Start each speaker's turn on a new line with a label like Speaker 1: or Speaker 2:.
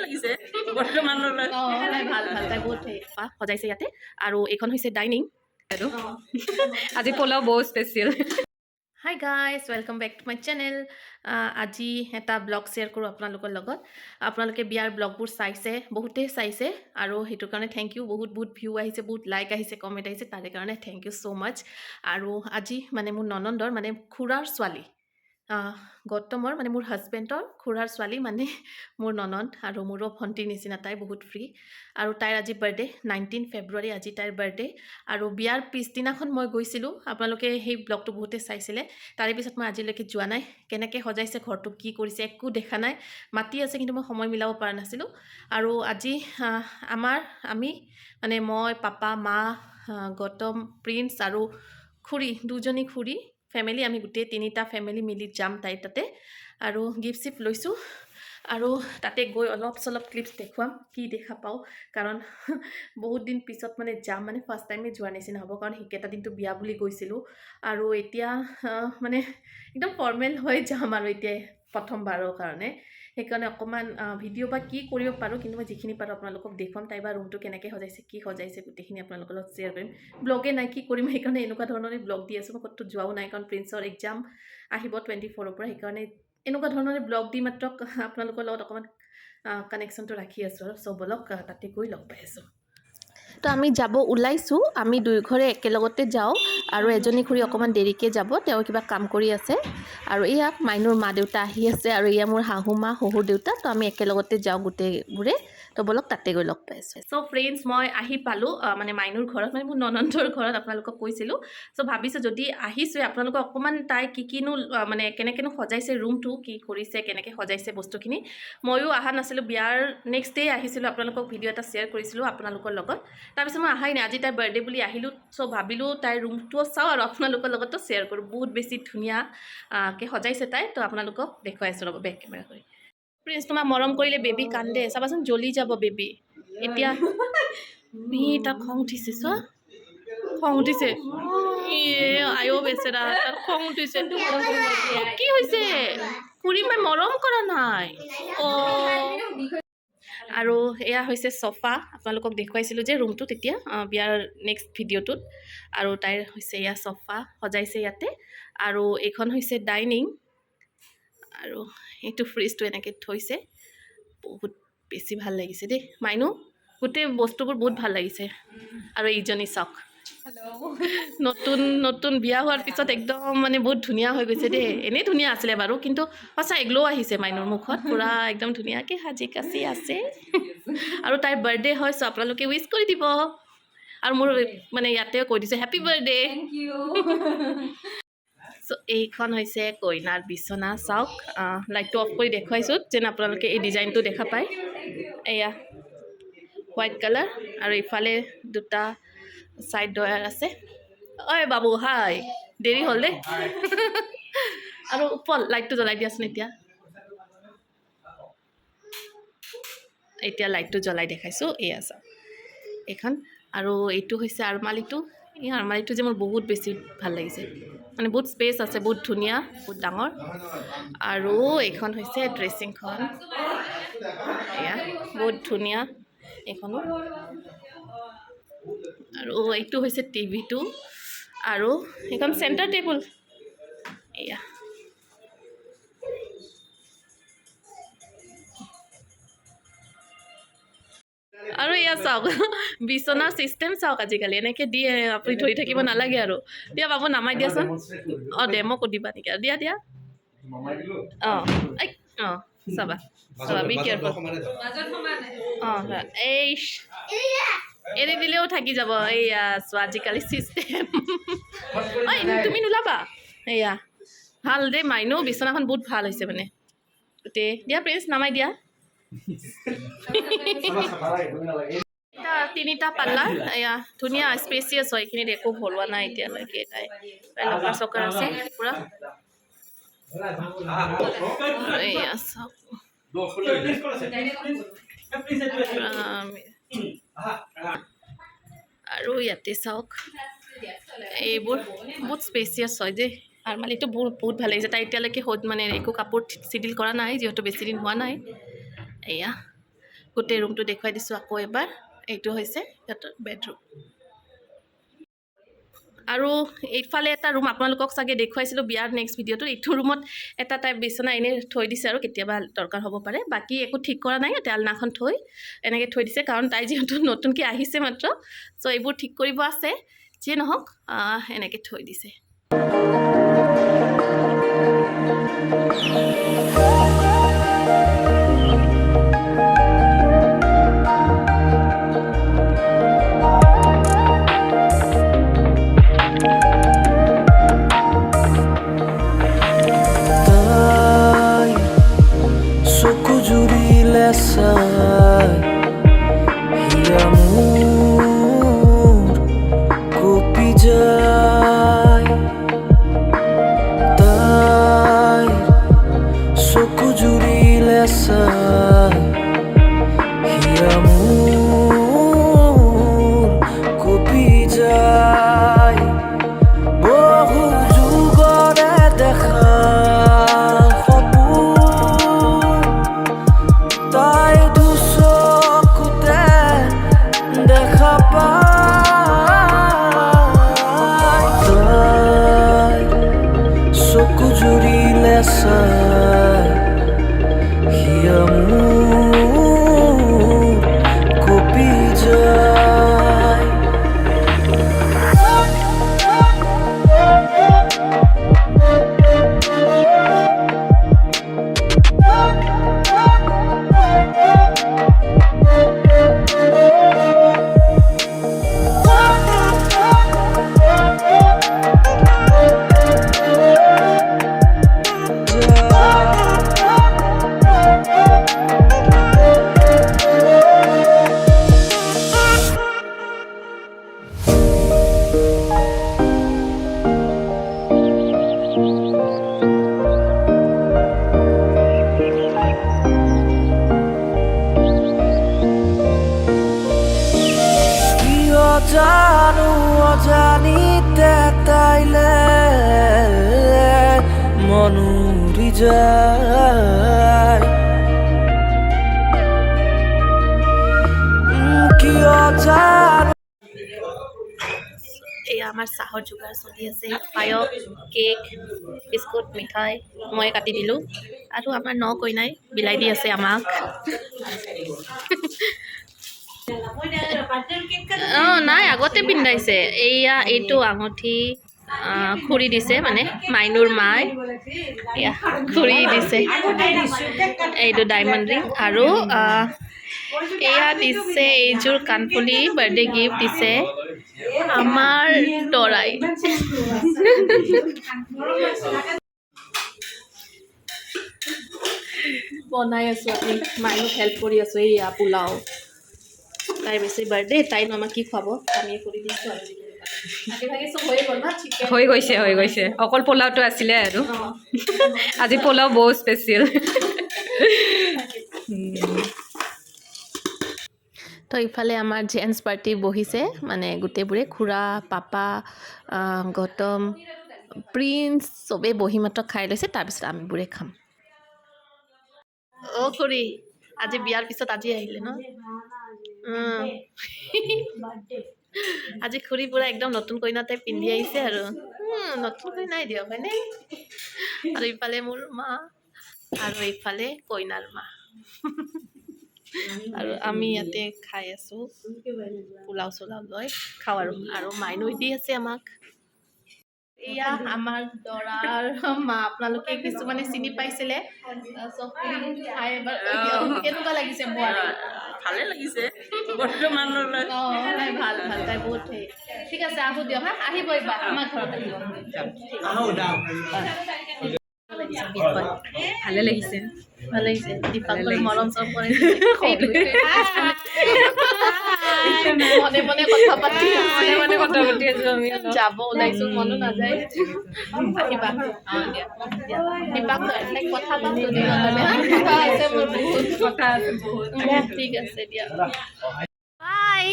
Speaker 1: লাগিছে বৰ্তমানলৈ
Speaker 2: ভাল ভাল তাই বহুত সজাইছে ইয়াতে আৰু এইখন হৈছে ডাইনিং আজি পোলাও বহুত special hi guys welcome back to my channel আজি এটা ব্লগ শ্বেয়াৰ কৰোঁ আপোনালোকৰ লগত আপোনালোকে বিয়াৰ ব্লগবোৰ চাইছে বহুতেই চাইছে আৰু সেইটো কাৰণে থেংক ইউ বহুত ভিউ আহিছে বহুত লাইক আহিছে কমেণ্ট আহিছে তাৰে কাৰণে থেংক ইউ ছ' মাছ আৰু আজি মানে মোৰ ননন্দৰ মানে খুৰাৰ ছোৱালী গৌতমৰ মানে মোৰ হাজবেণ্ডৰ খুৰাৰ ছোৱালী মানে মোৰ ননন্দ আৰু মোৰো ভণ্টিৰ নিচিনা তাই বহুত ফ্ৰী আৰু তাইৰ আজি বাৰ্থডে 19 ফেব্ৰুৱাৰী আজি তাইৰ বাৰ্থডে আৰু বিয়াৰ পিছদিনাখন মই গৈছিলোঁ আপোনালোকে সেই ব্লগটো বহুতে চাইছিলে তাৰে পিছত মই আজিলৈকে যোৱা নাই কেনেকৈ সজাইছে ঘৰটো কি কৰিছে একো দেখা নাই মাতি আছে কিন্তু মই সময় মিলাব পৰা নাছিলোঁ আৰু আজি আমি মানে মই পাপা মা গৌতম প্ৰিন্স আৰু খুৰী দুজনী খুৰী ফেমিলি আমি গোটেই তিনিটা ফেমিলি মিলি যাম তাইৰ তাতে আৰু গিফ্ট চিফ্ট লৈছোঁ আৰু তাতে গৈ অলপ চলপ ক্লিপছ দেখুৱাম কি দেখা পাওঁ কাৰণ বহুত দিন পিছত মানে যাম মানে ফাৰ্ষ্ট টাইমে যোৱাৰ নিচিনা হ'ব কাৰণ সেইকেইটা দিনটো বিয়া বুলি গৈছিলোঁ আৰু এতিয়া মানে একদম ফৰ্মেল হৈ যাম আৰু এতিয়া প্ৰথমবাৰৰ কাৰণে সেইকাৰণে অকণমান ভিডিঅ' বা কি কৰিব পাৰোঁ কিন্তু মই যিখিনি পাৰোঁ আপোনালোকক দেখুৱাম তাই বা ৰুমটো কেনেকৈ সজাইছে কি সজাইছে গোটেইখিনি আপোনালোকৰ লগত শ্বেয়াৰ কৰিম ব্লগে নাই কি কৰিম সেইকাৰণে এনেকুৱা ধৰণৰে ব্লগ দি আছোঁ মই ক'তো যোৱাও নাই কাৰণ প্ৰিন্সৰ এক্সাম আহিব 24ৰ পৰা সেইকাৰণে এনেকুৱা ধৰণৰে ব্লগ দি মাত্ৰ আপোনালোকৰ লগত অকণমান কানেকশ্যনটো ৰাখি আছোঁ আৰু চবলক তাতে গৈ লগ পাই আছোঁ তো আমি যাব ওলাইছোঁ আমি দুয়োঘৰে একেলগতে যাওঁ আৰু এজনী খুৰী অকণমান দেৰিকৈ যাব তেওঁ কিবা কাম কৰি আছে আৰু এয়া মাইনুৰ মা দেউতা আহি আছে আৰু এয়া মোৰ শাহু মা শহুৰ দেউতা তো আমি একেলগতে যাওঁ গোটেইবোৰে তো বলক তাতে গৈ লগ পাইছোঁ চ' ফ্ৰেণ্ডছ মই আহি পালোঁ মানে মাইনুৰ ঘৰত মানে মোৰ ননন্দৰ ঘৰত আপোনালোকক কৈছিলোঁ চ' ভাবিছোঁ যদি আহিছোঁ আপোনালোকক অকণমান তাই কিনো মানে কেনেকৈনো সজাইছে ৰুমটো কি কৰিছে কেনেকৈ সজাইছে বস্তুখিনি ময়ো অহা নাছিলোঁ বিয়াৰ নেক্সট ডে আহিছিলোঁ আপোনালোকক ভিডিঅ' এটা শ্বেয়াৰ কৰিছিলোঁ আপোনালোকৰ লগত তাৰপিছত মই অহাই নাই আজি তাইৰ বাৰ্থডে বুলি আহিলোঁ চ' ভাবিলোঁ তাইৰ ৰুমটোও চাওঁ আৰু আপোনালোকৰ লগতো শ্বেয়াৰ কৰোঁ বহুত বেছি ধুনীয়াকৈ সজাইছে তাই তো আপোনালোকক দেখুৱাই আছোঁ ৰ'ব বেক কেমেৰা কৰি প্ৰিন্স তোমাক মৰম কৰিলে বেবী কান্দে চাবাচোন জ্বলি যাব বেবী এতিয়া তাৰ খং উঠিছে চোৱা খং উঠিছে আয়ো বেচেৰা তাৰ খং উঠিছে কি হৈছে খুৰী মই মৰম কৰা নাই আৰু এয়া হৈছে চফা আপোনালোকক দেখুৱাইছিলোঁ যে ৰুমটো তেতিয়া বিয়াৰ নেক্সট ভিডিঅ'টোত আৰু তাইৰ হৈছে এয়া চফা সজাইছে ইয়াতে আৰু এইখন হৈছে ডাইনিং আৰু এইটো ফ্ৰিজটো এনেকৈ থৈছে বহুত বেছি ভাল লাগিছে দেই মাইনু গোটেই বস্তুবোৰ বহুত ভাল লাগিছে আৰু এইজনী চাওক নতুন বিয়া হোৱাৰ পিছত একদম মানে বহুত ধুনীয়া হৈ গৈছে দেই এনেই ধুনীয়া আছিলে বাৰু কিন্তু সঁচা গ্ল' আহিছে মাইনুৰ মুখত পূৰা একদম ধুনীয়াকৈ সাজি কাচি আছে আৰু তাইৰ বাৰ্থডে হয় চ' আপোনালোকে উইচ কৰি দিব আৰু মোৰ মানে ইয়াতে কৈ দিছে হেপী বাৰ্থডে চ' এইখন হৈছে কইনাৰ বিচনা চাওক লাইটটো অফ কৰি দেখুৱাইছোঁ যেন আপোনালোকে এই ডিজাইনটো দেখা পায় এয়া হোৱাইট কালাৰ আৰু ইফালে দুটা ছাইড ডয়াৰ আছে ঐ বাবু হাই দেৰি হ'ল দেই আৰু ওপৰ লাইটটো জ্বলাই দিয়াচোন এতিয়া লাইটটো জ্বলাই দেখাইছোঁ এয়া চাওক এইখন আৰু এইটো হৈছে আলমাৰিটো এই আলমাৰিটো যে মোৰ বহুত বেছি ভাল লাগিছে মানে বহুত স্পেচ আছে বহুত ধুনীয়া বহুত ডাঙৰ আৰু এইখন হৈছে ড্ৰেছিংখন এয়া বহুত ধুনীয়া এইখনো আৰু এইটো হৈছে টিভিটো আৰু এইখন চেণ্টাৰ টেবুল এয়া আৰু এয়া চাওক বিচনাৰ চিষ্টেম চাওক আজিকালি এনেকৈ দিয়ে আপুনি ধৰি থাকিব নালাগে আৰু দিয়া বাবু নামাই দিয়াচোন দে মোক সুধিবা নেকি আৰু দিয়া চাবা বি কেয়াৰফুল এই এৰি দিলেও থাকি যাব এইয়া চোৱা আজিকালি চিষ্টেম তুমি নোলাবা এয়া ভাল দেই মাইনু বিচনাখন বহুত ভাল হৈছে মানে গোটেই দিয়া প্ৰিন্স নামাই দিয়া তিনিটা পাল্লা এয়া ধুনীয়া স্পেচিয়াছ হয় এইখিনিত একো ভৰোৱা নাই এতিয়ালৈকে তাই লকাৰ চকাৰ আছে পূৰা এয়া চাওক আৰু ইয়াতে চাওক এইবোৰ বহুত স্পেচিয়াছ হয় দেই আলমাৰিটো বহুত ভাল লাগিছে তাই এতিয়ালৈকে মানে একো কাপোৰ চিডিল কৰা নাই যিহেতু বেছি দিন হোৱা নাই এয়া গোটেই ৰুমটো দেখুৱাই দিছোঁ আকৌ এবাৰ। এইটো হৈছে সিহঁতৰ বেডৰুম। আৰু এইফালে এটা ৰুম আপোনালোকক চাগে দেখুৱাইছিলোঁ বিয়াৰ নেক্সট ভিডিঅ'টো। এইটো ৰুমত এটা টাইপ বিচনা এনেই থৈ দিছে আৰু কেতিয়াবা দৰকাৰ হ'ব পাৰে। বাকী একো ঠিক কৰা নাই, আলনাখন থৈ এনেকৈ থৈ দিছে, কাৰণ তাই যিহেতু নতুনকৈ আহিছে মাত্ৰ, চ' এইবোৰ ঠিক কৰিব আছে। যিয়ে নহওক এনেকৈ থৈ দিছে।
Speaker 3: জানো অজানিতে তাইলে মনুৰি যায় কিয় জানো।
Speaker 2: এয়া আমাৰ চাহৰ যোগাৰ চলি আছে। পায়স, কেক, বিস্কুট, মিঠাই মই কাটি দিলোঁ। আৰু আমাৰ কইনাই বিলাই দি আছে আমাক। নাই, আগতে পিন্ধাইছে। এইটো আঙুঠি খুৰী দিছে, মানে মাইনুৰ মাই এয়া খুৰী দিছে। এইটো ডায়মণ্ড ৰিং আৰু এয়া দিছে এইযোৰ কাণফুলি বাৰ্থডে গিফ্ট দিছে আমাৰ দৰাই। বনাই আছোঁ, আমি মাইনুক হেল্প কৰি আছোঁ। এইয়া পোলাও, তাই বেছি বাৰ্থডে, তাইনো আমাক কি খুৱাব, আমি কৰি দিছোঁ আৰু
Speaker 1: হৈ গৈছে। অকল পোলাওটো আছিলে আৰু আজি পোলাও বহুত স্পেচিয়েল।
Speaker 2: তো ইফালে আমাৰ জেন্টছ পাৰ্টি বহিছে, মানে গোটেইবোৰে খুৰা, পাপা, গৌতম, প্ৰিন্স চবেই বহি মাত্ৰ খাই লৈছে। তাৰপিছত আমিবোৰে খাম। অ' খুৰী, আজি বিয়াৰ পিছত আজি আহিলে ন? আজি খুৰী পুৰা একদম নতুন কইনা টাইপ পিন্ধি আহিছে আৰু নতুন কইনাই দিয়ক, হয়নে? আৰু ইফালে মোৰ মা আৰু এইফালে কইনাৰ মা। আৰু আমি ইয়াতে খাই আছোঁ, পোলাও চোলাও লৈ খাওঁ আৰু মাইনুই দি আছে আমাক। এয়া আমাৰ দৰাৰ মা, আপোনালোকে কিছুমানে চিনি পাইছিলে। কেনেকুৱা লাগিছে বোৱাৰী?
Speaker 1: ভালে লাগিছে বৰ্তমানলৈ।
Speaker 2: ভাল, তাই বহুত ঠিক আছে। আহো দিয়ক, আহিব এইবাৰ আমাৰ ঘৰত আহিব।
Speaker 1: ভালে লাগিছে।
Speaker 2: দীপাংকৰ মৰম চৰম কৰে। মনে মনে কথা পাতি আছো আমি। যাব ওলাইছো, মনো নাযায়। আহিবা দীপাংকৰ কথা পাতো। কথা আছে মোৰ বহুত। ঠিক আছে দিয়া, বাই।